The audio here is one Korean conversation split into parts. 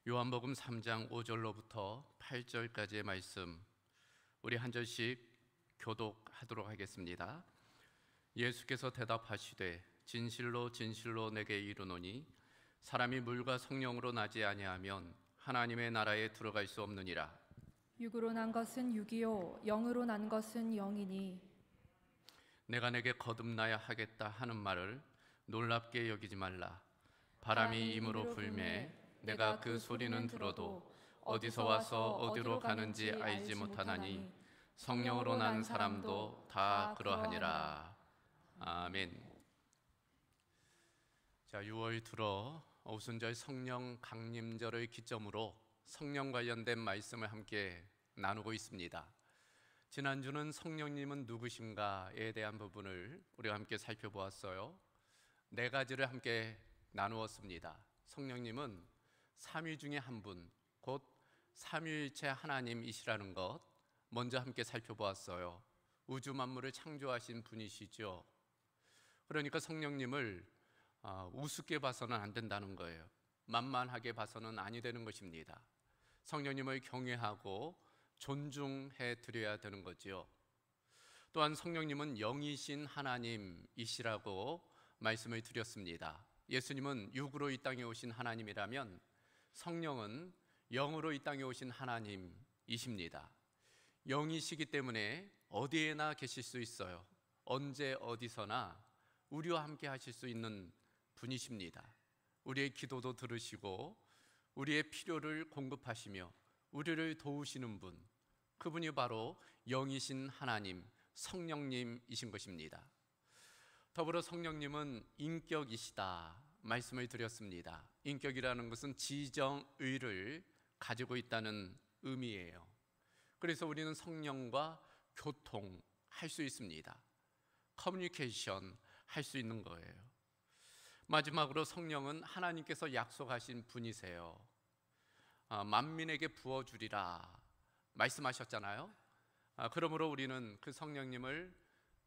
요한복음 3장 5절로부터 8절까지의 말씀, 우리 한 절씩 교독하도록 하겠습니다. 예수께서 대답하시되 진실로 진실로 내게 이르노니 사람이 물과 성령으로 나지 아니하면 하나님의 나라에 들어갈 수 없느니라. 육으로 난 것은 육이요 영으로 난 것은 영이니 내가 내게 거듭나야 하겠다 하는 말을 놀랍게 여기지 말라. 바람이 임으로 불매 내가 그 소리는 들어도 어디서 와서 어디로 가는지 알지 못하나니 성령으로 난 사람도 다 그러하니라. 아멘. 자, 6월 들어 오순절 성령 강림절을 기점으로 성령 관련된 말씀을 함께 나누고 있습니다. 지난주는 성령님은 누구신가에 대한 부분을 우리가 함께 살펴보았어요. 네 가지를 함께 나누었습니다. 성령님은 삼위 중에 한 분, 곧 삼위일체 하나님이시라는 것 먼저 함께 살펴보았어요. 우주 만물을 창조하신 분이시죠. 그러니까 성령님을 우습게 봐서는 안 된다는 거예요. 만만하게 봐서는 아니 되는 것입니다. 성령님을 경외하고 존중해 드려야 되는 거지요. 또한 성령님은 영이신 하나님이시라고 말씀을 드렸습니다. 예수님은 육으로 이 땅에 오신 하나님이라면 성령은 영으로 이 땅에 오신 하나님이십니다. 영이시기 때문에 어디에나 계실 수 있어요. 언제 어디서나 우리와 함께 하실 수 있는 분이십니다. 우리의 기도도 들으시고 우리의 필요를 공급하시며 우리를 도우시는 분, 그분이 바로 영이신 하나님, 성령님이신 것입니다. 더불어 성령님은 인격이시다 말씀을 드렸습니다. 인격이라는 것은 지정의를 가지고 있다는 의미예요. 그래서 우리는 성령과 교통할 수 있습니다. 커뮤니케이션 할 수 있는 거예요. 마지막으로 성령은 하나님께서 약속하신 분이세요. 만민에게 부어주리라 말씀하셨잖아요. 그러므로 우리는 그 성령님을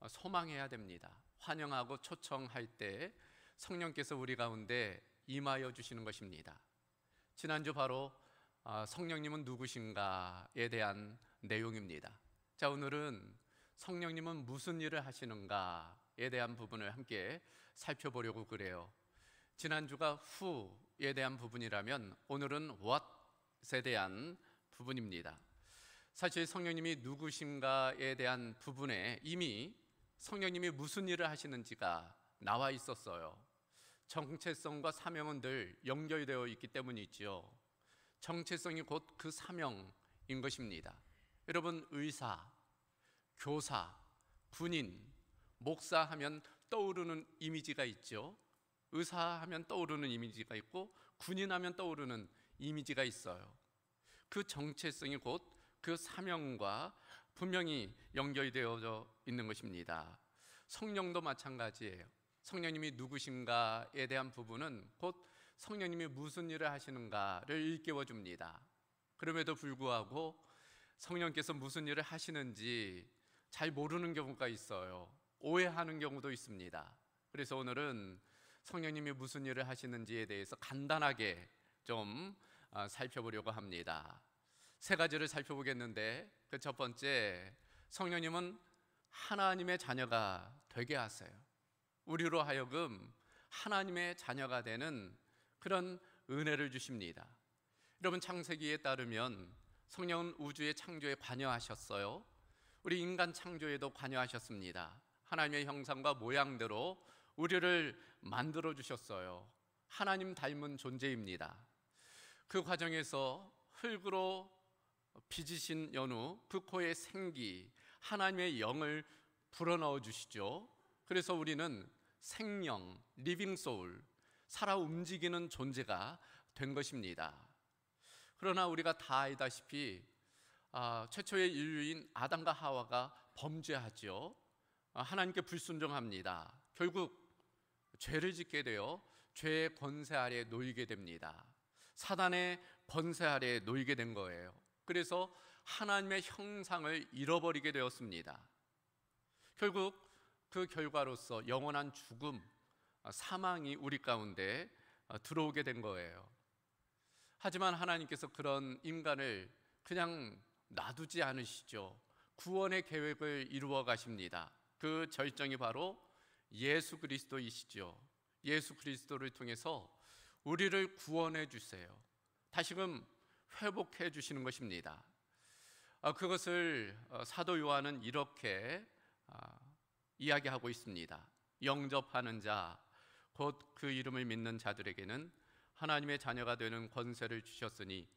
소망해야 됩니다. 환영하고 초청할 때 성령께서 우리 가운데 임하여 주시는 것입니다. 지난주 바로 성령님은 누구신가에 대한 내용입니다. 자, 오늘은 성령님은 무슨 일을 하시는가에 대한 부분을 함께 살펴보려고 그래요. 지난주가 who에 대한 부분이라면 오늘은 what에 대한 부분입니다. 사실 성령님이 누구신가에 대한 부분에 이미 성령님이 무슨 일을 하시는지가 나와 있었어요. 정체성과 사명은 늘 연결되어 있기 때문이지요. 정체성이 곧 그 사명인 것입니다. 여러분, 의사, 교사, 군인, 목사 하면 떠오르는 이미지가 있죠. 의사 하면 떠오르는 이미지가 있고 군인 하면 떠오르는 이미지가 있어요. 그 정체성이 곧 그 사명과 분명히 연결되어져 있는 것입니다. 성령도 마찬가지예요. 성령님이 누구신가에 대한 부분은 곧 성령님이 무슨 일을 하시는가를 일깨워 줍니다. 그럼에도 불구하고 성령께서 무슨 일을 하시는지 잘 모르는 경우가 있어요. 오해하는 경우도 있습니다. 그래서 오늘은 성령님이 무슨 일을 하시는지에 대해서 간단하게 좀 살펴보려고 합니다. 세 가지를 살펴보겠는데, 그 첫 번째, 성령님은 하나님의 자녀가 되게 하세요. 우리로 하여금 하나님의 자녀가 되는 그런 은혜를 주십니다. 여러분, 창세기에 따르면 성령은 우주의 창조에 관여하셨어요. 우리 인간 창조에도 관여하셨습니다. 하나님의 형상과 모양대로 우리를 만들어 주셨어요. 하나님 닮은 존재입니다. 그 과정에서 흙으로 빚으신 연후 그 코에 생기, 하나님의 영을 불어넣어 주시죠. 그래서 우리는 생명, 리빙 소울, 살아 움직이는 존재가 된 것입니다. 그러나 우리가 다 알다시피 최초의 인류인 아담과 하와가 범죄하죠. 하나님께 불순종합니다. 결국 죄를 짓게 되어 죄의 권세 아래에 놓이게 됩니다. 사단의 권세 아래에 놓이게 된 거예요. 그래서 하나님의 형상을 잃어버리게 되었습니다. 결국 그 결과로서 영원한 죽음, 사망이 우리 가운데 들어오게 된 거예요. 하지만 하나님께서 그런 인간을 그냥 놔두지 않으시죠. 구원의 계획을 이루어 가십니다. 그 절정이 바로 예수 그리스도이시죠. 예수 그리스도를 통해서 우리를 구원해 주세요. 다시금 회복해 주시는 것입니다. 그것을 사도 요한은 이렇게 이야기하고 있습니다. 영접하는 자, 곧 그 이름을 믿는 자들에게는 하나님의 자녀가 되는 권세를 주셨으니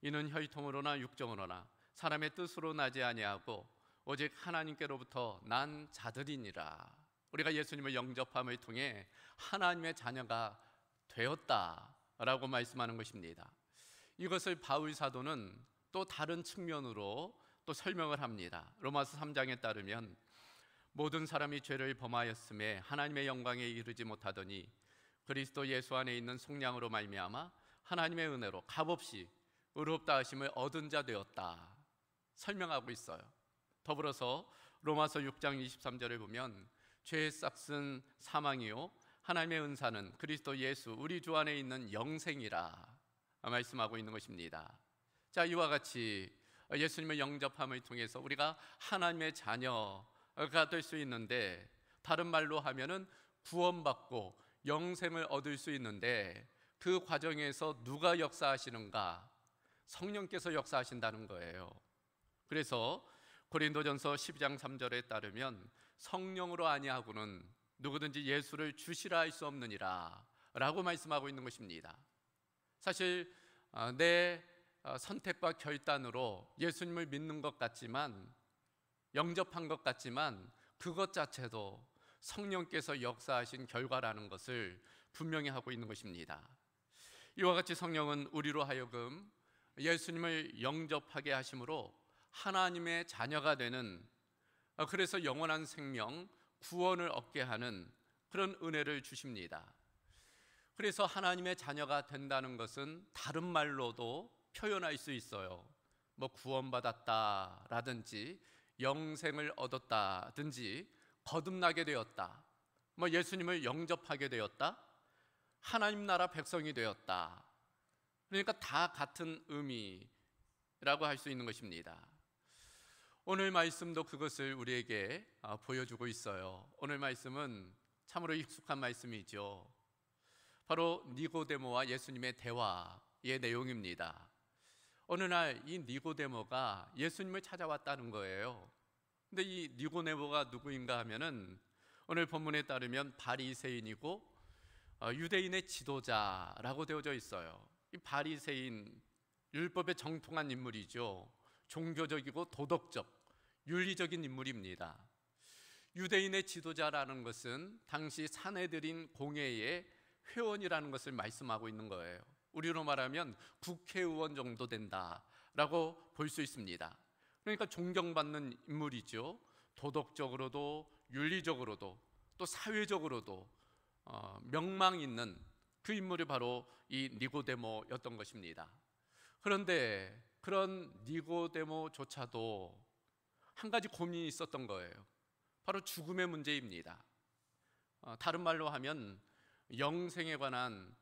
이는 혈통으로나 육정으로나 사람의 뜻으로 나지 아니하고 오직 하나님께로부터 난 자들이니라. 우리가 예수님을 영접함을 통해 하나님의 자녀가 되었다라고 말씀하는 것입니다. 이것을 바울 사도는 또 다른 측면으로 또 설명을 합니다. 로마서 3장에 따르면 모든 사람이 죄를 범하였음에 하나님의 영광에 이르지 못하더니 그리스도 예수 안에 있는 속량으로 말미암아 하나님의 은혜로 값없이 의롭다 하심을 얻은 자 되었다 설명하고 있어요. 더불어서 로마서 6장 23절을 보면 죄의 싹은 사망이요 하나님의 은사는 그리스도 예수 우리 주 안에 있는 영생이라 말씀하고 있는 것입니다. 자, 이와 같이 예수님을 영접함을 통해서 우리가 하나님의 자녀가 될 수 있는데, 다른 말로 하면은 구원받고 영생을 얻을 수 있는데, 그 과정에서 누가 역사하시는가? 성령께서 역사하신다는 거예요. 그래서 고린도전서 12장 3절에 따르면 성령으로 아니하고는 누구든지 예수를 주시라 할 수 없느니라 라고 말씀하고 있는 것입니다. 사실 내 선택과 결단으로 예수님을 믿는 것 같지만, 영접한 것 같지만 그것 자체도 성령께서 역사하신 결과라는 것을 분명히 하고 있는 것입니다. 이와 같이 성령은 우리로 하여금 예수님을 영접하게 하심으로 하나님의 자녀가 되는, 그래서 영원한 생명, 구원을 얻게 하는 그런 은혜를 주십니다. 그래서 하나님의 자녀가 된다는 것은 다른 말로도 표현할 수 있어요. 뭐 구원받았다라든지 영생을 얻었다든지 거듭나게 되었다, 뭐 예수님을 영접하게 되었다, 하나님 나라 백성이 되었다. 그러니까 다 같은 의미라고 할 수 있는 것입니다. 오늘 말씀도 그것을 우리에게 보여주고 있어요. 오늘 말씀은 참으로 익숙한 말씀이죠. 바로 니고데모와 예수님의 대화의 내용입니다. 어느 날 이 니고데모가 예수님을 찾아왔다는 거예요. 근데 이 니고데모가 누구인가 하면은 오늘 본문에 따르면 바리새인이고 유대인의 지도자라고 되어져 있어요. 이 바리새인, 율법에 정통한 인물이죠. 종교적이고 도덕적, 윤리적인 인물입니다. 유대인의 지도자라는 것은 당시 사내들인 공회의 회원이라는 것을 말씀하고 있는 거예요. 우리로 말하면 국회의원 정도 된다라고 볼 수 있습니다. 그러니까 존경받는 인물이죠. 도덕적으로도 윤리적으로도 또 사회적으로도 명망 있는 그 인물이 바로 이 니고데모였던 것입니다. 그런데 그런 니고데모조차도 한 가지 고민이 있었던 거예요. 바로 죽음의 문제입니다. 다른 말로 하면 영생에 관한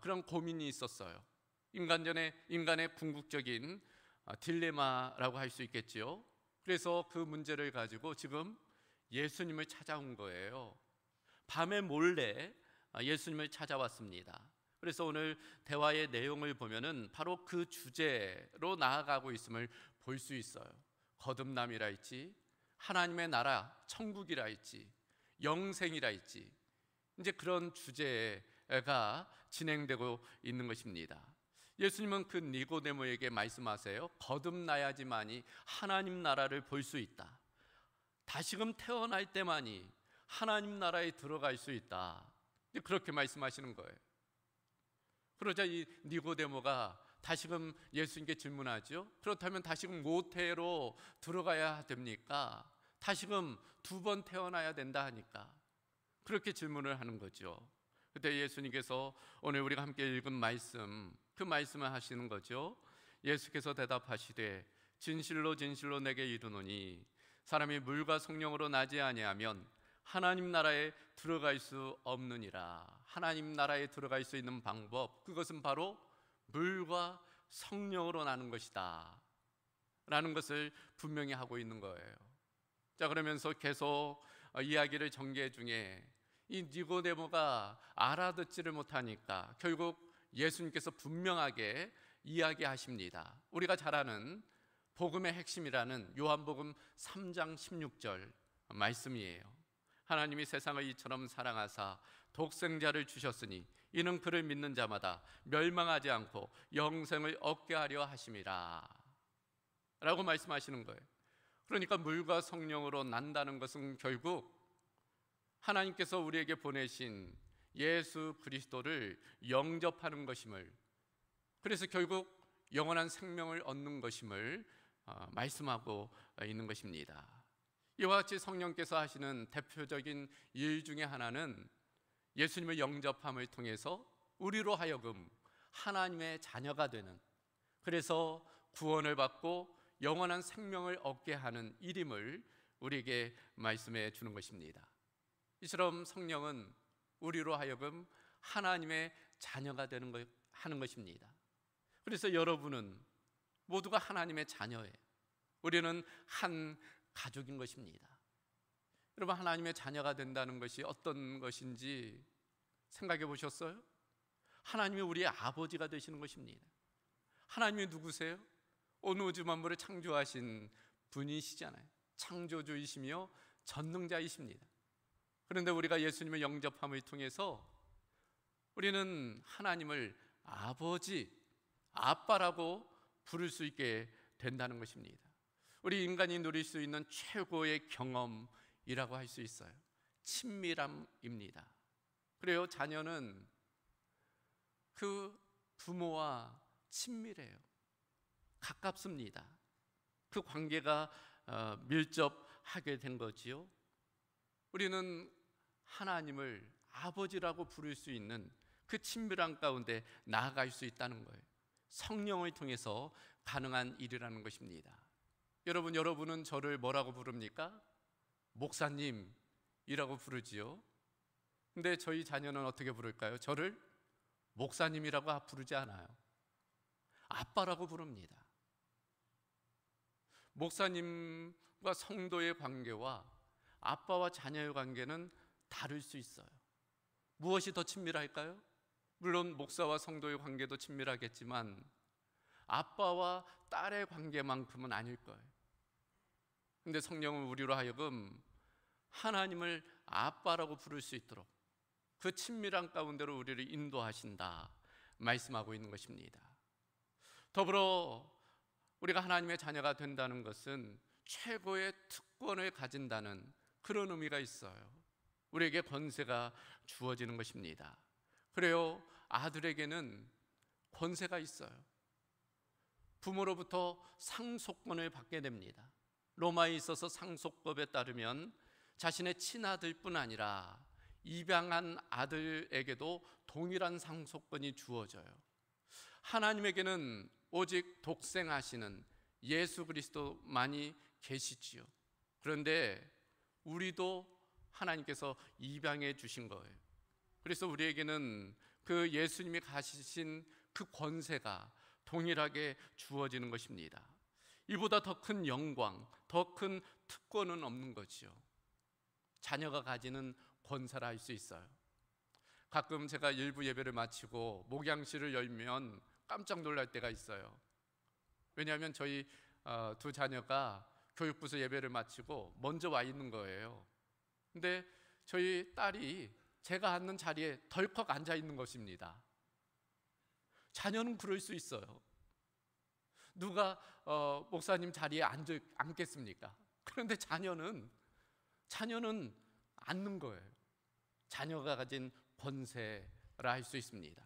그런 고민이 있었어요. 인간의 궁극적인 딜레마라고 할 수 있겠지요. 그래서 그 문제를 가지고 지금 예수님을 찾아온 거예요. 밤에 몰래 예수님을 찾아왔습니다. 그래서 오늘 대화의 내용을 보면은 바로 그 주제로 나아가고 있음을 볼 수 있어요. 거듭남이라 했지, 하나님의 나라, 천국이라 했지, 영생이라 했지, 이제 그런 주제가 진행되고 있는 것입니다. 예수님은 그 니고데모에게 말씀하세요. 거듭나야지만이 하나님 나라를 볼 수 있다. 다시금 태어날 때만이 하나님 나라에 들어갈 수 있다. 그렇게 말씀하시는 거예요. 그러자 이 니고데모가 다시금 예수님께 질문하죠. 그렇다면 다시금 모태로 들어가야 됩니까? 다시금 2번 태어나야 된다 하니까 그렇게 질문을 하는 거죠. 그때 예수님께서 오늘 우리가 함께 읽은 말씀, 그 말씀을 하시는 거죠. 예수께서 대답하시되 진실로 진실로 내게 이르노니 사람이 물과 성령으로 나지 아니하면 하나님 나라에 들어갈 수 없느니라. 하나님 나라에 들어갈 수 있는 방법, 그것은 바로 물과 성령으로 나는 것이다 라는 것을 분명히 하고 있는 거예요. 자, 그러면서 계속 이야기를 전개 중에 이 니고데모가 알아듣지를 못하니까 결국 예수님께서 분명하게 이야기하십니다. 우리가 잘 아는 복음의 핵심이라는 요한복음 3장 16절 말씀이에요. 하나님이 세상을 이처럼 사랑하사 독생자를 주셨으니 이는 그를 믿는 자마다 멸망하지 않고 영생을 얻게 하려 하심이라 라고 말씀하시는 거예요. 그러니까 물과 성령으로 난다는 것은 결국 하나님께서 우리에게 보내신 예수 그리스도를 영접하는 것임을, 그래서 결국 영원한 생명을 얻는 것임을 말씀하고 있는 것입니다. 이와 같이 성령께서 하시는 대표적인 일 중에 하나는 예수님을 영접함을 통해서 우리로 하여금 하나님의 자녀가 되는, 그래서 구원을 받고 영원한 생명을 얻게 하는 일임을 우리에게 말씀해 주는 것입니다. 이처럼 성령은 우리로 하여금 하나님의 자녀가 하는 것입니다. 그래서 여러분은 모두가 하나님의 자녀예요. 우리는 한 가족인 것입니다. 여러분, 하나님의 자녀가 된다는 것이 어떤 것인지 생각해 보셨어요? 하나님이 우리의 아버지가 되시는 것입니다. 하나님이 누구세요? 온 우주 만물을 창조하신 분이시잖아요. 창조주이시며 전능자이십니다. 그런데 우리가 예수님의 영접함을 통해서 우리는 하나님을 아버지, 아빠라고 부를 수 있게 된다는 것입니다. 우리 인간이 누릴 수 있는 최고의 경험이라고 할 수 있어요. 친밀함입니다. 그래요, 자녀는 그 부모와 친밀해요. 가깝습니다. 그 관계가 밀접하게 된 거지요. 우리는 하나님을 아버지라고 부를 수 있는 그 친밀한 가운데 나아갈 수 있다는 거예요. 성령을 통해서 가능한 일이라는 것입니다. 여러분은 저를 뭐라고 부릅니까? 목사님이라고 부르지요. 근데 저희 자녀는 어떻게 부를까요? 저를 목사님이라고 부르지 않아요. 아빠라고 부릅니다. 목사님과 성도의 관계와 아빠와 자녀의 관계는 다를 수 있어요. 무엇이 더 친밀할까요? 물론 목사와 성도의 관계도 친밀하겠지만 아빠와 딸의 관계만큼은 아닐 거예요. 근데 성령은 우리로 하여금 하나님을 아빠라고 부를 수 있도록 그 친밀한 가운데로 우리를 인도하신다 말씀하고 있는 것입니다. 더불어 우리가 하나님의 자녀가 된다는 것은 최고의 특권을 가진다는 그런 의미가 있어요. 우리에게 권세가 주어지는 것입니다. 그래요, 아들에게는 권세가 있어요. 부모로부터 상속권을 받게 됩니다. 로마에 있어서 상속법에 따르면 자신의 친아들뿐 아니라 입양한 아들에게도 동일한 상속권이 주어져요. 하나님에게는 오직 독생하시는 예수 그리스도만이 계시지요. 그런데 우리도 하나님께서 입양해 주신 거예요. 그래서 우리에게는 그 예수님이 가지신 그 권세가 동일하게 주어지는 것입니다. 이보다 더 큰 영광, 더 큰 특권은 없는 거지요. 자녀가 가지는 권세라 할 수 있어요. 가끔 제가 일부 예배를 마치고 목양실을 열면 깜짝 놀랄 때가 있어요. 왜냐하면 저희 두 자녀가 교육부서 예배를 마치고 먼저 와 있는 거예요. 근데 저희 딸이 제가 앉는 자리에 덜컥 앉아 있는 것입니다. 자녀는 그럴 수 있어요. 누가 목사님 자리에 앉겠습니까? 그런데 자녀는 앉는 거예요. 자녀가 가진 권세라 할 수 있습니다.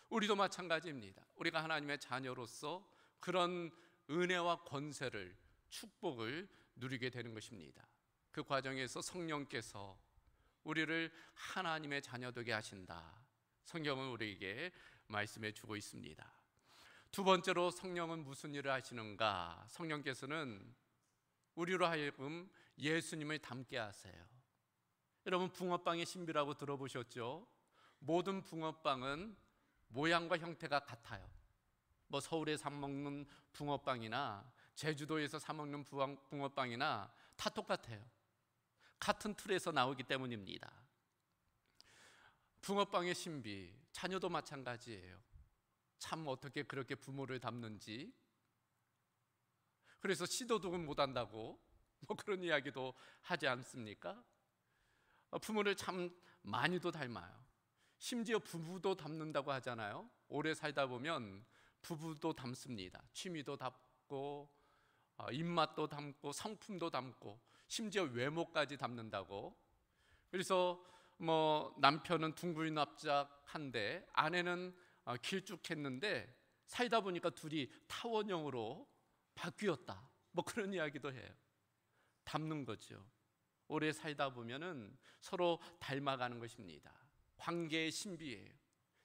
우리도 마찬가지입니다. 우리가 하나님의 자녀로서 그런 은혜와 권세를, 축복을 누리게 되는 것입니다. 그 과정에서 성령께서 우리를 하나님의 자녀 되게 하신다. 성경은 우리에게 말씀해 주고 있습니다. 두 번째로 성령은 무슨 일을 하시는가? 성령께서는 우리로 하여금 예수님을 닮게 하세요. 여러분, 붕어빵의 신비라고 들어보셨죠? 모든 붕어빵은 모양과 형태가 같아요. 뭐 서울에 사 먹는 붕어빵이나 제주도에서 사 먹는 붕어빵이나 다 똑같아요. 같은 틀에서 나오기 때문입니다. 붕어빵의 신비, 자녀도 마찬가지예요. 참 어떻게 그렇게 부모를 닮는지. 그래서 시도도 못한다고 뭐 그런 이야기도 하지 않습니까? 부모를 참 많이도 닮아요. 심지어 부부도 닮는다고 하잖아요. 오래 살다 보면 부부도 닮습니다. 취미도 닮고 입맛도 닮고 성품도 닮고 심지어 외모까지 닮는다고. 그래서 뭐 남편은 둥글납작한데 아내는 길쭉했는데 살다 보니까 둘이 타원형으로 바뀌었다. 뭐 그런 이야기도 해요. 닮는 거죠. 오래 살다 보면은 서로 닮아가는 것입니다. 관계의 신비예요.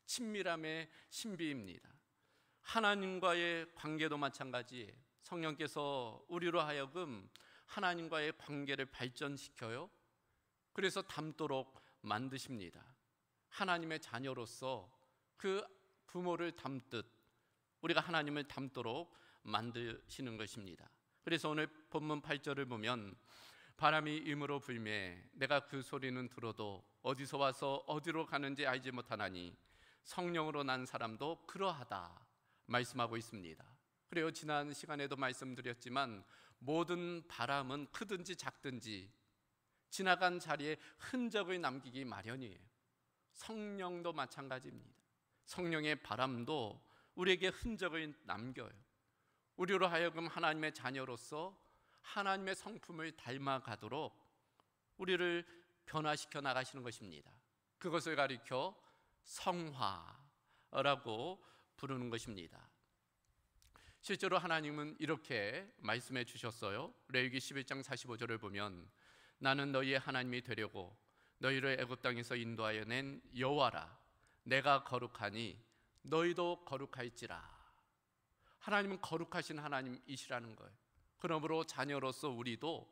친밀함의 신비입니다. 하나님과의 관계도 마찬가지예요. 성령께서 우리로 하여금 하나님과의 관계를 발전시켜요. 그래서 닮도록 만드십니다. 하나님의 자녀로서 그 부모를 닮듯 우리가 하나님을 닮도록 만드시는 것입니다. 그래서 오늘 본문 8절을 보면 바람이 임으로 불매 내가 그 소리는 들어도 어디서 와서 어디로 가는지 알지 못하나니 성령으로 난 사람도 그러하다 말씀하고 있습니다. 그래요. 지난 시간에도 말씀드렸지만 모든 바람은 크든지 작든지 지나간 자리에 흔적을 남기기 마련이에요. 성령도 마찬가지입니다. 성령의 바람도 우리에게 흔적을 남겨요. 우리로 하여금 하나님의 자녀로서 하나님의 성품을 닮아가도록 우리를 변화시켜 나가시는 것입니다. 그것을 가리켜 성화라고 부르는 것입니다. 실제로 하나님은 이렇게 말씀해 주셨어요. 레위기 11장 45절을 보면 나는 너희의 하나님이 되려고 너희를 애굽 땅에서 인도하여 낸 여호와라. 내가 거룩하니 너희도 거룩할지라. 하나님은 거룩하신 하나님이시라는 거예요. 그러므로 자녀로서 우리도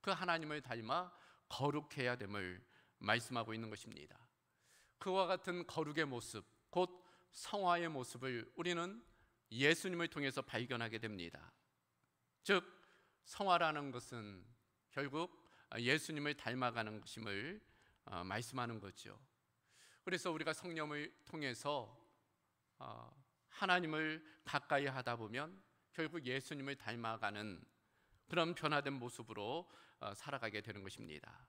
그 하나님을 닮아 거룩해야 됨을 말씀하고 있는 것입니다. 그와 같은 거룩의 모습, 곧 성화의 모습을 우리는 예수님을 통해서 발견하게 됩니다. 즉 성화라는 것은 결국 예수님을 닮아가는 것임을 말씀하는 거죠. 그래서 우리가 성령을 통해서 하나님을 가까이 하다 보면 결국 예수님을 닮아가는 그런 변화된 모습으로 살아가게 되는 것입니다.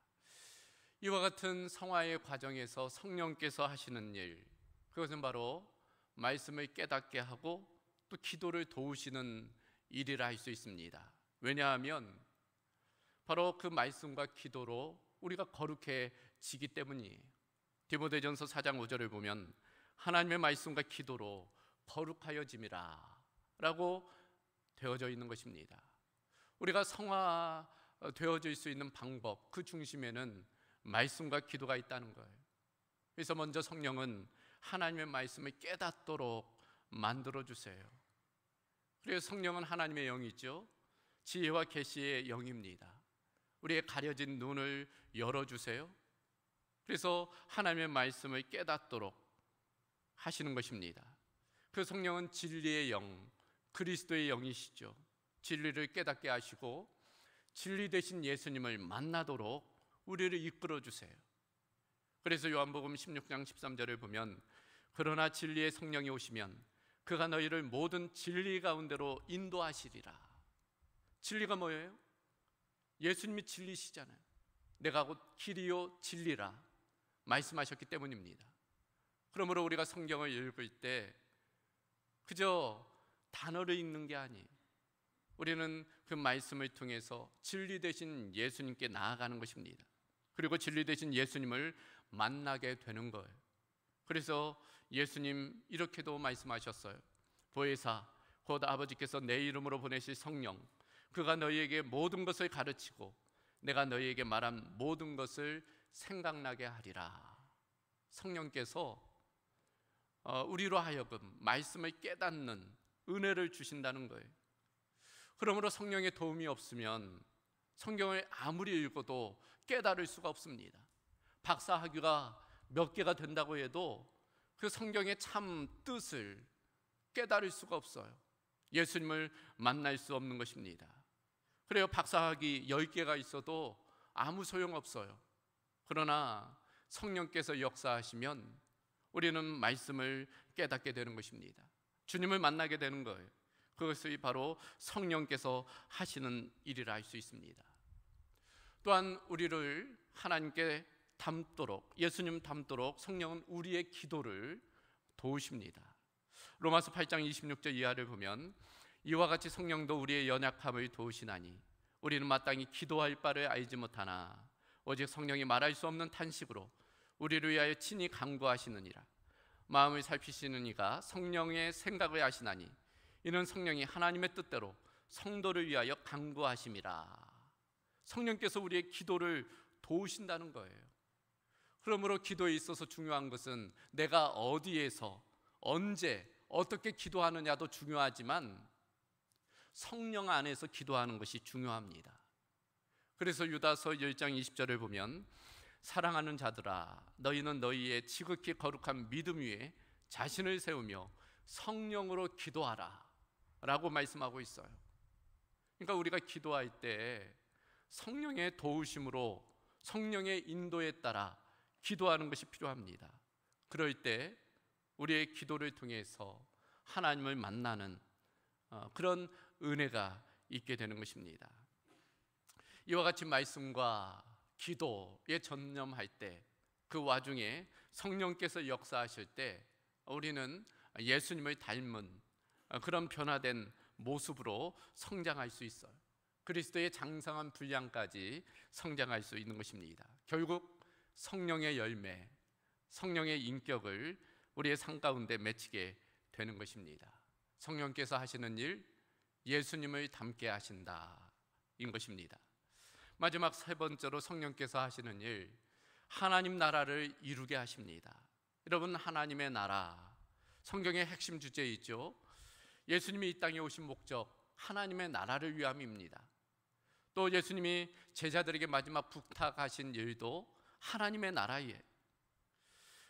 이와 같은 성화의 과정에서 성령께서 하시는 일, 그것은 바로 말씀을 깨닫게 하고 또 기도를 도우시는 일이라 할 수 있습니다. 왜냐하면 바로 그 말씀과 기도로 우리가 거룩해지기 때문이에요. 디모데전서 4장 5절을 보면 하나님의 말씀과 기도로 거룩하여짐이라 라고 되어져 있는 것입니다. 우리가 성화되어질 수 있는 방법, 그 중심에는 말씀과 기도가 있다는 거예요. 그래서 먼저 성령은 하나님의 말씀을 깨닫도록 만들어주세요. 그래서 성령은 하나님의 영이죠. 지혜와 계시의 영입니다. 우리의 가려진 눈을 열어주세요. 그래서 하나님의 말씀을 깨닫도록 하시는 것입니다. 그 성령은 진리의 영, 그리스도의 영이시죠. 진리를 깨닫게 하시고 진리 되신 예수님을 만나도록 우리를 이끌어 주세요. 그래서 요한복음 16장 13절을 보면 그러나 진리의 성령이 오시면 그가 너희를 모든 진리 가운데로 인도하시리라. 진리가 뭐예요? 예수님이 진리시잖아요. 내가 곧 길이요 진리라 말씀하셨기 때문입니다. 그러므로 우리가 성경을 읽을 때 그저 단어를 읽는 게 아니에요. 우리는 그 말씀을 통해서 진리 되신 예수님께 나아가는 것입니다. 그리고 진리 되신 예수님을 만나게 되는 거예요. 그래서 예수님 이렇게도 말씀하셨어요. 보혜사 곧 아버지께서 내 이름으로 보내실 성령 그가 너희에게 모든 것을 가르치고 내가 너희에게 말한 모든 것을 생각나게 하리라. 성령께서 우리로 하여금 말씀을 깨닫는 은혜를 주신다는 거예요. 그러므로 성령의 도움이 없으면 성경을 아무리 읽어도 깨달을 수가 없습니다. 박사학위가 몇 개가 된다고 해도 그 성경의 참 뜻을 깨달을 수가 없어요. 예수님을 만날 수 없는 것입니다. 그래요. 박사학위 10개가 있어도 아무 소용없어요. 그러나 성령께서 역사하시면 우리는 말씀을 깨닫게 되는 것입니다. 주님을 만나게 되는 거예요. 그것이 바로 성령께서 하시는 일이라 할 수 있습니다. 또한 우리를 하나님께 닮도록, 예수님 닮도록 성령은 우리의 기도를 도우십니다. 로마서 8장 26절 이하를 보면 이와 같이 성령도 우리의 연약함을 도우시나니 우리는 마땅히 기도할 바를 알지 못하나 오직 성령이 말할 수 없는 탄식으로 우리를 위하여 친히 간구하시느니라. 마음을 살피시는 이가 성령의 생각을 아시나니 이는 성령이 하나님의 뜻대로 성도를 위하여 간구하심이라. 성령께서 우리의 기도를 도우신다는 거예요. 그러므로 기도에 있어서 중요한 것은 내가 어디에서 언제 어떻게 기도하느냐도 중요하지만 성령 안에서 기도하는 것이 중요합니다. 그래서 유다서 1장 20절을 보면 사랑하는 자들아 너희는 너희의 지극히 거룩한 믿음 위에 자신을 세우며 성령으로 기도하라 라고 말씀하고 있어요. 그러니까 우리가 기도할 때 성령의 도우심으로 성령의 인도에 따라 기도하는 것이 필요합니다. 그럴 때 우리의 기도를 통해서 하나님을 만나는 그런 은혜가 있게 되는 것입니다. 이와 같이 말씀과 기도에 전념할 때 그 와중에 성령께서 역사하실 때 우리는 예수님을 닮은 그런 변화된 모습으로 성장할 수 있어요. 그리스도의 장성한 분량까지 성장할 수 있는 것입니다. 결국 성령의 열매, 성령의 인격을 우리의 삶 가운데 맺히게 되는 것입니다. 성령께서 하시는 일, 예수님을 닮게 하신다 인 것입니다. 마지막 세 번째로 성령께서 하시는 일, 하나님 나라를 이루게 하십니다. 여러분, 하나님의 나라, 성경의 핵심 주제이죠. 예수님이 이 땅에 오신 목적, 하나님의 나라를 위함입니다. 또 예수님이 제자들에게 마지막 부탁하신 일도 하나님의 나라예요.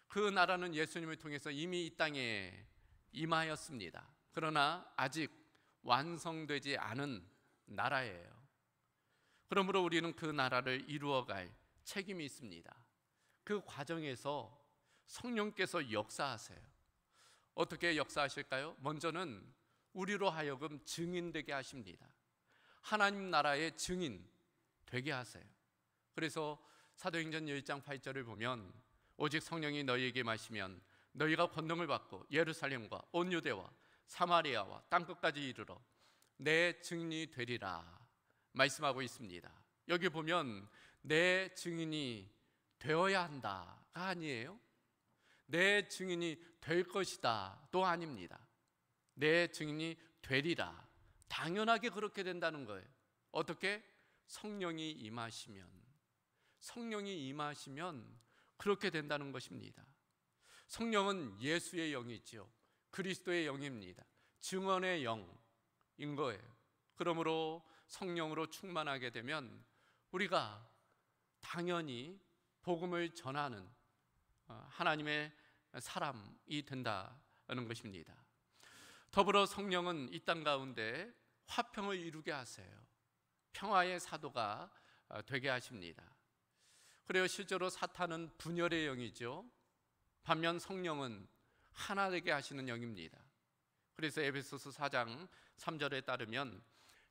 그 나라는 예수님을 통해서 이미 이 땅에 임하였습니다. 그러나 아직 완성되지 않은 나라예요. 그러므로 우리는 그 나라를 이루어갈 책임이 있습니다. 그 과정에서 성령께서 역사하세요. 어떻게 역사하실까요? 먼저는 우리로 하여금 증인되게 하십니다. 하나님 나라의 증인 되게 하세요. 그래서 사도행전 1장 8절을 보면 오직 성령이 너희에게 마시면 너희가 권능을 받고 예루살렘과 온 유대와 사마리아와 땅끝까지 이르러 내 증인이 되리라 말씀하고 있습니다. 여기 보면 내 증인이 되어야 한다가 아니에요. 내 증인이 될 것이다 또 아닙니다. 내 증인이 되리라, 당연하게 그렇게 된다는 거예요. 어떻게? 성령이 임하시면, 성령이 임하시면 그렇게 된다는 것입니다. 성령은 예수의 영이죠. 그리스도의 영입니다. 증언의 영인 거예요. 그러므로 성령으로 충만하게 되면 우리가 당연히 복음을 전하는 하나님의 사람이 된다는 것입니다. 더불어 성령은 이 땅 가운데 화평을 이루게 하세요. 평화의 사도가 되게 하십니다. 그래요. 실제로 사탄은 분열의 영이죠. 반면 성령은 하나 되게 하시는 영입니다. 그래서 에베소서 4장 3절에 따르면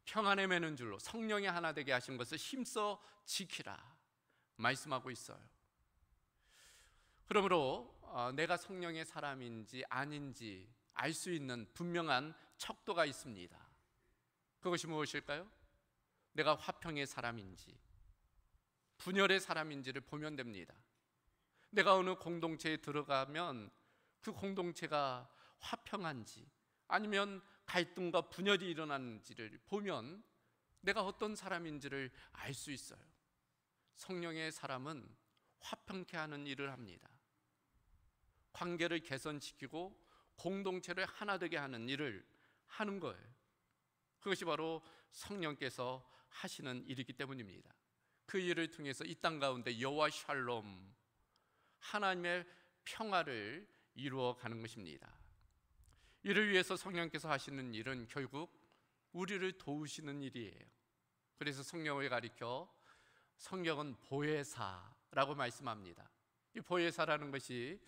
평안에 매는 줄로 성령이 하나 되게 하신 것을 힘써 지키라 말씀하고 있어요. 그러므로 내가 성령의 사람인지 아닌지 알 수 있는 분명한 척도가 있습니다. 그것이 무엇일까요? 내가 화평의 사람인지 분열의 사람인지를 보면 됩니다. 내가 어느 공동체에 들어가면 그 공동체가 화평한지 아니면 갈등과 분열이 일어나는지를 보면 내가 어떤 사람인지를 알 수 있어요. 성령의 사람은 화평케 하는 일을 합니다. 관계를 개선시키고 공동체를 하나 되게 하는 일을 하는 거예요. 그것이 바로 성령께서 하시는 일이기 때문입니다. 그 일을 통해서 이 땅 가운데 여호와 샬롬, 하나님의 평화를 이루어 가는 것입니다. 이를 위해서 성령께서 하시는 일은 결국 우리를 도우시는 일이에요. 그래서 성령을 가리켜 성령은 보혜사라고 말씀합니다. 이 보혜사라는 것이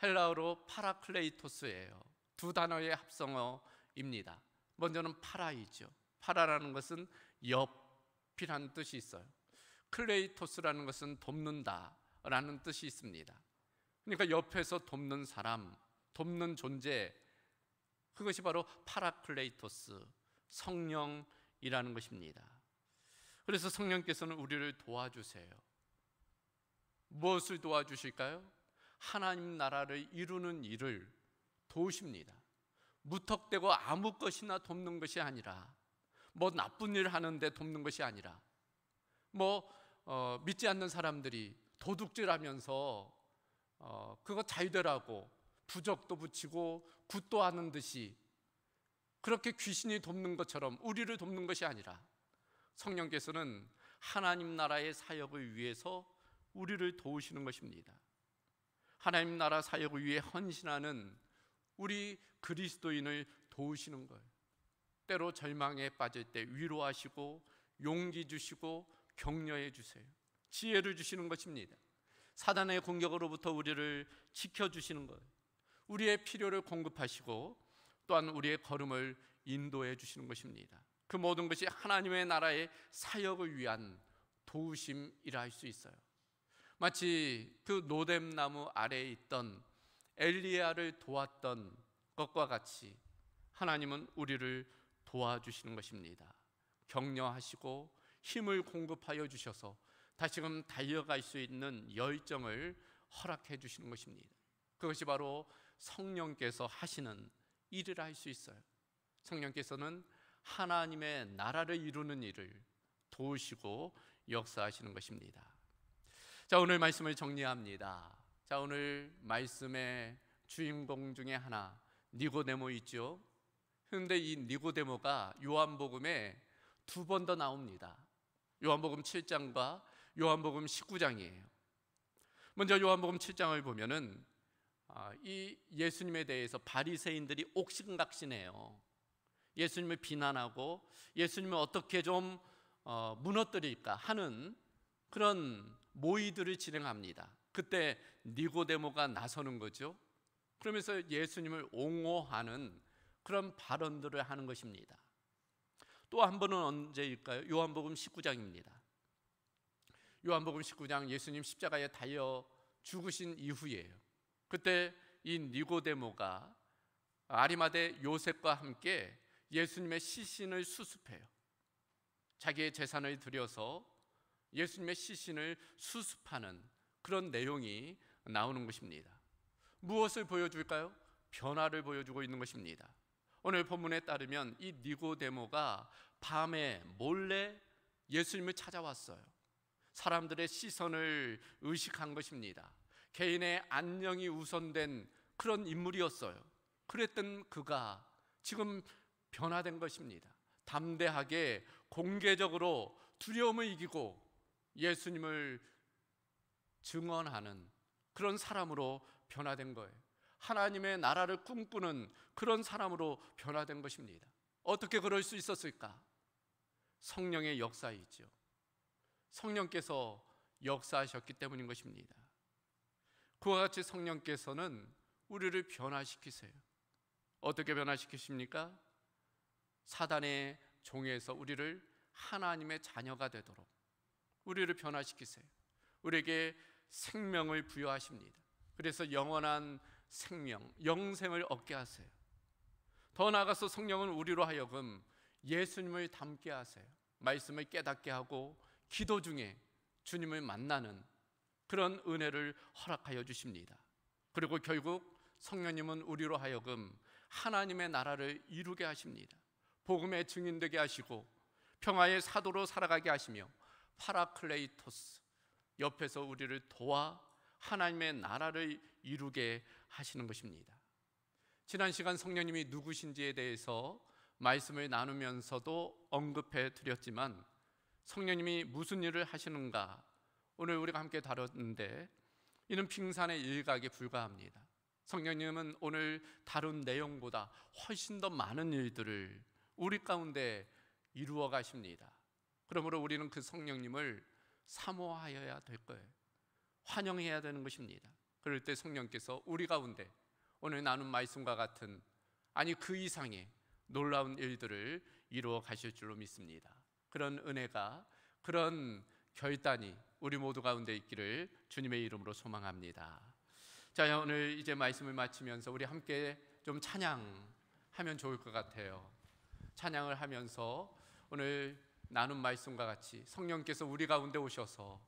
헬라어로 파라클레이토스예요. 두 단어의 합성어입니다. 먼저는 파라이죠. 파라라는 것은 옆이라는 뜻이 있어요. 클레이토스라는 것은 돕는다라는 뜻이 있습니다. 그러니까 옆에서 돕는 사람, 돕는 존재, 그것이 바로 파라클레이토스, 성령이라는 것입니다. 그래서 성령께서는 우리를 도와주세요. 무엇을 도와주실까요? 하나님 나라를 이루는 일을 도우십니다. 무턱대고 아무 것이나 돕는 것이 아니라, 뭐 나쁜 일 하는데 돕는 것이 아니라, 믿지 않는 사람들이 도둑질하면서 그거 잘 되라고 부적도 붙이고 굿도 하는 듯이 그렇게 귀신이 돕는 것처럼 우리를 돕는 것이 아니라, 성령께서는 하나님 나라의 사역을 위해서 우리를 도우시는 것입니다. 하나님 나라 사역을 위해 헌신하는 우리 그리스도인을 도우시는 거예요. 때로 절망에 빠질 때 위로하시고 용기 주시고 격려해 주세요. 지혜를 주시는 것입니다. 사단의 공격으로부터 우리를 지켜주시는 거예요. 우리의 필요를 공급하시고 또한 우리의 걸음을 인도해 주시는 것입니다. 그 모든 것이 하나님의 나라의 사역을 위한 도우심이라 할 수 있어요. 마치 그 노뎀나무 아래에 있던 엘리야를 도왔던 것과 같이 하나님은 우리를 도와주시는 것입니다. 격려하시고 힘을 공급하여 주셔서 다시금 달려갈 수 있는 열정을 허락해 주시는 것입니다. 그것이 바로 성령께서 하시는 일이라 할 수 있어요. 성령께서는 하나님의 나라를 이루는 일을 도우시고 역사하시는 것입니다. 자, 오늘 말씀을 정리합니다. 자, 오늘 말씀의 주인공 중에 하나 니고데모 있죠. 그런데 이 니고데모가 요한복음에 두 번 더 나옵니다. 요한복음 7장과 요한복음 19장이에요. 먼저 요한복음 7장을 보면은 이 예수님에 대해서 바리새인들이 옥신각신해요. 예수님을 비난하고 예수님을 어떻게 좀 무너뜨릴까 하는 그런 모의들을 진행합니다. 그때 니고데모가 나서는 거죠. 그러면서 예수님을 옹호하는 그런 발언들을 하는 것입니다. 또 한 번은 언제일까요? 요한복음 19장입니다. 요한복음 19장 예수님 십자가에 달려 죽으신 이후이에요. 그때 이 니고데모가 아리마대 요셉과 함께 예수님의 시신을 수습해요. 자기의 재산을 들여서 예수님의 시신을 수습하는 그런 내용이 나오는 것입니다. 무엇을 보여줄까요? 변화를 보여주고 있는 것입니다. 오늘 본문에 따르면 이 니고데모가 밤에 몰래 예수님을 찾아왔어요. 사람들의 시선을 의식한 것입니다. 개인의 안녕이 우선된 그런 인물이었어요. 그랬던 그가 지금 변화된 것입니다. 담대하게 공개적으로 두려움을 이기고 예수님을 증언하는 그런 사람으로 변화된 거예요. 하나님의 나라를 꿈꾸는 그런 사람으로 변화된 것입니다. 어떻게 그럴 수 있었을까? 성령의 역사이죠. 성령께서 역사하셨기 때문인 것입니다. 그와 같이 성령께서는 우리를 변화시키세요. 어떻게 변화시키십니까? 사단의 종에서 우리를 하나님의 자녀가 되도록 우리를 변화시키세요. 우리에게 생명을 부여하십니다. 그래서 영원한 생명, 영생을 얻게 하세요. 더 나아가서 성령은 우리로 하여금 예수님을 닮게 하세요. 말씀을 깨닫게 하고 기도 중에 주님을 만나는 그런 은혜를 허락하여 주십니다. 그리고 결국 성령님은 우리로 하여금 하나님의 나라를 이루게 하십니다. 복음의 증인되게 하시고 평화의 사도로 살아가게 하시며 파라클레이토스, 옆에서 우리를 도와 하나님의 나라를 이루게 하시는 것입니다. 지난 시간 성령님이 누구신지에 대해서 말씀을 나누면서도 언급해 드렸지만 성령님이 무슨 일을 하시는가 오늘 우리가 함께 다뤘는데 이는 빙산의 일각에 불과합니다. 성령님은 오늘 다룬 내용보다 훨씬 더 많은 일들을 우리 가운데 이루어 가십니다. 그러므로 우리는 그 성령님을 사모하여야 될 거예요. 환영해야 되는 것입니다. 그럴 때 성령께서 우리 가운데 오늘 나눈 말씀과 같은, 아니 그 이상의 놀라운 일들을 이루어 가실 줄로 믿습니다. 그런 은혜가, 그런 결단이 우리 모두 가운데 있기를 주님의 이름으로 소망합니다. 자, 오늘 이제 말씀을 마치면서 우리 함께 좀 찬양하면 좋을 것 같아요. 찬양을 하면서 오늘 나눈 말씀과 같이 성령께서 우리 가운데 오셔서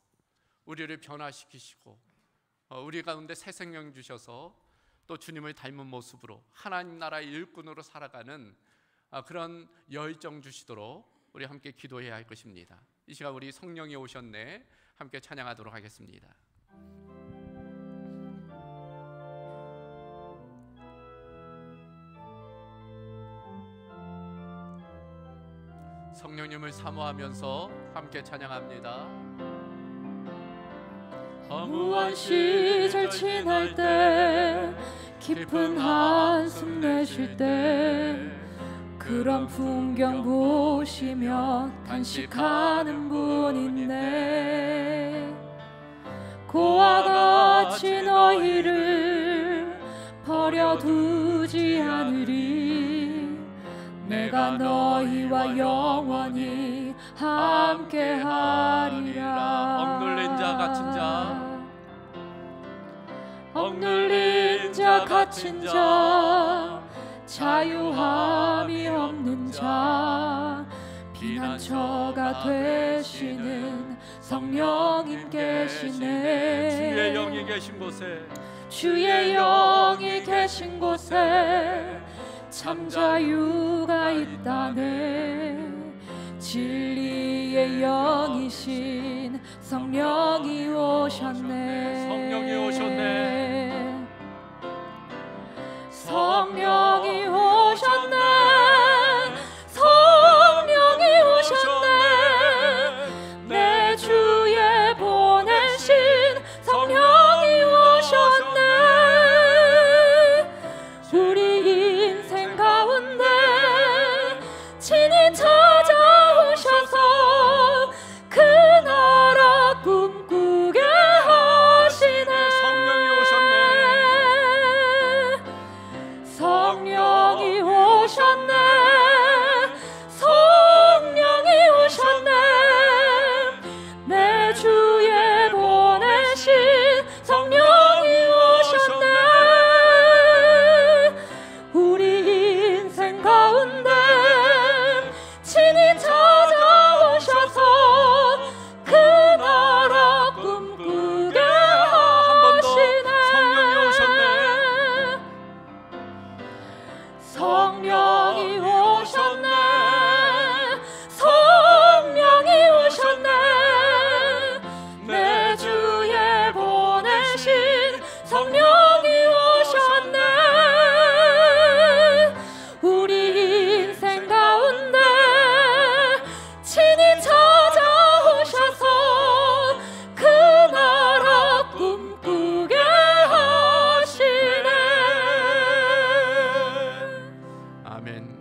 우리를 변화시키시고 우리 가운데 새 생명 주셔서 또 주님을 닮은 모습으로 하나님 나라의 일꾼으로 살아가는 그런 열정 주시도록 우리 함께 기도해야 할 것입니다. 이 시간 우리 성령이 오셨네 함께 찬양하도록 하겠습니다. 성령님을 사모하면서 함께 찬양합니다. 허무한 시절 지날 때, 깊은 한숨 내쉴 때, 그런 풍경 보시며 탄식하는 분 있네. 고와 같이 너희를 버려두지 않으리. 내가 너희와 영원히 함께하리라. 억눌린 자 갇힌 자, 억눌린 자 갇힌 자, 자유함이 없는 자, 피난처가 되시는 성령님 계시네. 주의 영이 계신 곳에, 주의 영이 계신 곳에 참 자유가 있다네. 진리의 영이신 성령이 오셨네. 성령이 오셨네. 성령이 오셨네. 성령이 오셨네. 내 주에 보내신 성령이 오셨네. 우리 인생 가운데 친히 찾아오셔서 그 나라 꿈꾸게 하시네. 성령이 오셨네. 성령이 오셨네. 성령이 오셨네. 내 주에 보내신 성령이 오셨네. 우리 인생 가운데 친히 찾아오셔서 그 나라 꿈꾸게 하시네. 성령이 오셨네. 성령이 오셨네. 내 주에 보내신 성령이 오셨네. 우리 인생 가운데 친히 찾아오셔서 그 나라 꿈꾸게 하시네. 아멘.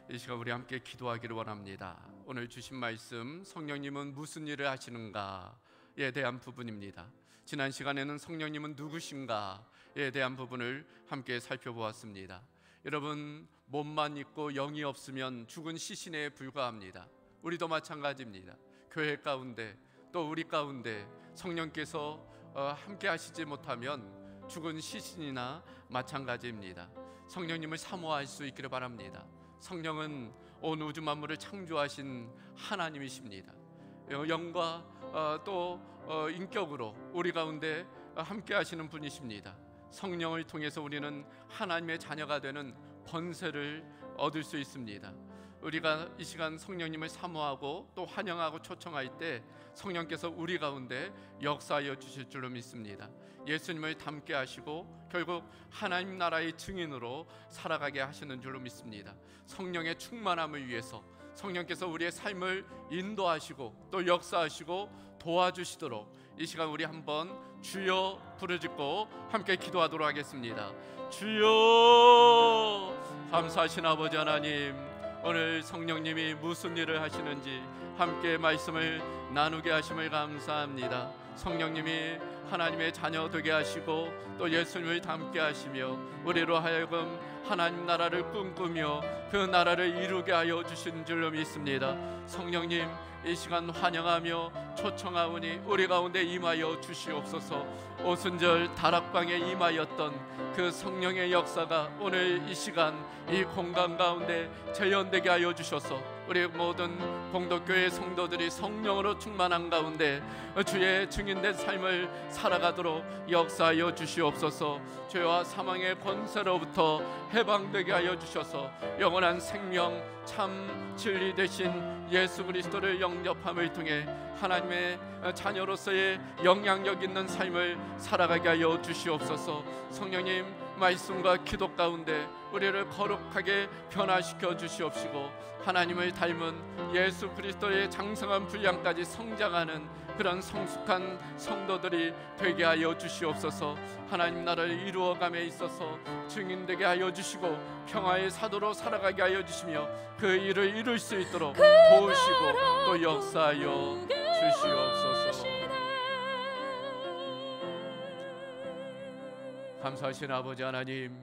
이 시간 우리 함께 기도하기를 원합니다. 오늘 주신 말씀, 성령님은 무슨 일을 하시는가에 대한 부분입니다. 지난 시간에는 성령님은 누구신가에 대한 부분을 함께 살펴보았습니다. 여러분, 몸만 있고 영이 없으면 죽은 시신에 불과합니다. 우리도 마찬가지입니다. 교회 가운데 또 우리 가운데 성령께서 함께 하시지 못하면 죽은 시신이나 마찬가지입니다. 성령님을 사모할 수 있기를 바랍니다. 성령은 온 우주 만물을 창조하신 하나님이십니다. 영과 또 인격으로 우리 가운데 함께 하시는 분이십니다. 성령을 통해서 우리는 하나님의 자녀가 되는 번세를 얻을 수 있습니다. 우리가 이 시간 성령님을 사모하고 또 환영하고 초청할 때 성령께서 우리 가운데 역사하여 주실 줄로 믿습니다. 예수님을 닮게 하시고 결국 하나님 나라의 증인으로 살아가게 하시는 줄로 믿습니다. 성령의 충만함을 위해서 성령께서 우리의 삶을 인도하시고 또 역사하시고 도와주시도록 이 시간 우리 한번 주여 부르짖고 함께 기도하도록 하겠습니다. 주여. 감사하신 아버지 하나님, 오늘 성령님이 무슨 일을 하시는지 함께 말씀을 나누게 하심을 감사합니다. 성령님이 하나님의 자녀 되게 하시고 또 예수님을 닮게 하시며 우리로 하여금 하나님 나라를 꿈꾸며 그 나라를 이루게 하여 주신 줄로 믿습니다. 성령님, 이 시간 환영하며 초청하오니 우리 가운데 임하여 주시옵소서. 오순절 다락방에 임하였던 그 성령의 역사가 오늘 이 시간 이 공간 가운데 재현되게 하여 주셔서 우리 모든 봉독교회 성도들이 성령으로 충만한 가운데 주의 증인된 삶을 살아가도록 역사하여 주시옵소서. 죄와 사망의 권세로부터 해방되게 하여 주셔서 영원한 생명 참 진리 되신 예수 그리스도를 영접함을 통해 하나님의 자녀로서의 영향력 있는 삶을 살아가게 하여 주시옵소서. 성령님, 말씀과 기도 가운데 우리를 거룩하게 변화시켜 주시옵시고 하나님을 닮은 예수 그리스도의 장성한 분량까지 성장하는 그런 성숙한 성도들이 되게 하여 주시옵소서. 하나님 나라를 이루어감에 있어서 증인되게 하여 주시고 평화의 사도로 살아가게 하여 주시며 그 일을 이룰 수 있도록 도우시고 또 역사하여 주시옵소서. 감사하신 아버지 하나님,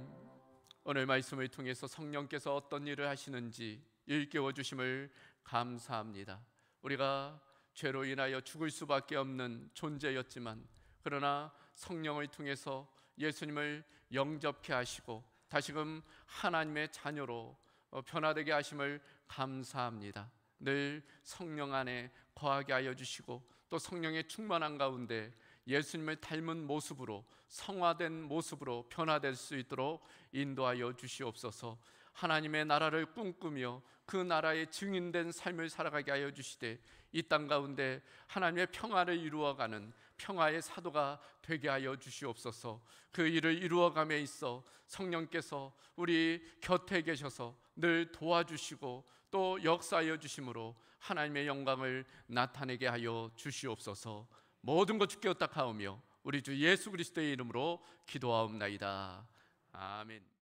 오늘 말씀을 통해서 성령께서 어떤 일을 하시는지 일깨워 주심을 감사합니다. 우리가 죄로 인하여 죽을 수밖에 없는 존재였지만 그러나 성령을 통해서 예수님을 영접케 하시고 다시금 하나님의 자녀로 변화되게 하심을 감사합니다. 늘 성령 안에 거하게 하여 주시고 또 성령의 충만한 가운데 예수님을 닮은 모습으로 성화된 모습으로 변화될 수 있도록 인도하여 주시옵소서. 하나님의 나라를 꿈꾸며 그 나라의 증인된 삶을 살아가게 하여 주시되 이 땅 가운데 하나님의 평화를 이루어가는 평화의 사도가 되게 하여 주시옵소서. 그 일을 이루어감에 있어 성령께서 우리 곁에 계셔서 늘 도와주시고 또 역사하여 주심으로 하나님의 영광을 나타내게 하여 주시옵소서. 모든 것 주께 의탁하오며 우리 주 예수 그리스도의 이름으로 기도하옵나이다. 아멘.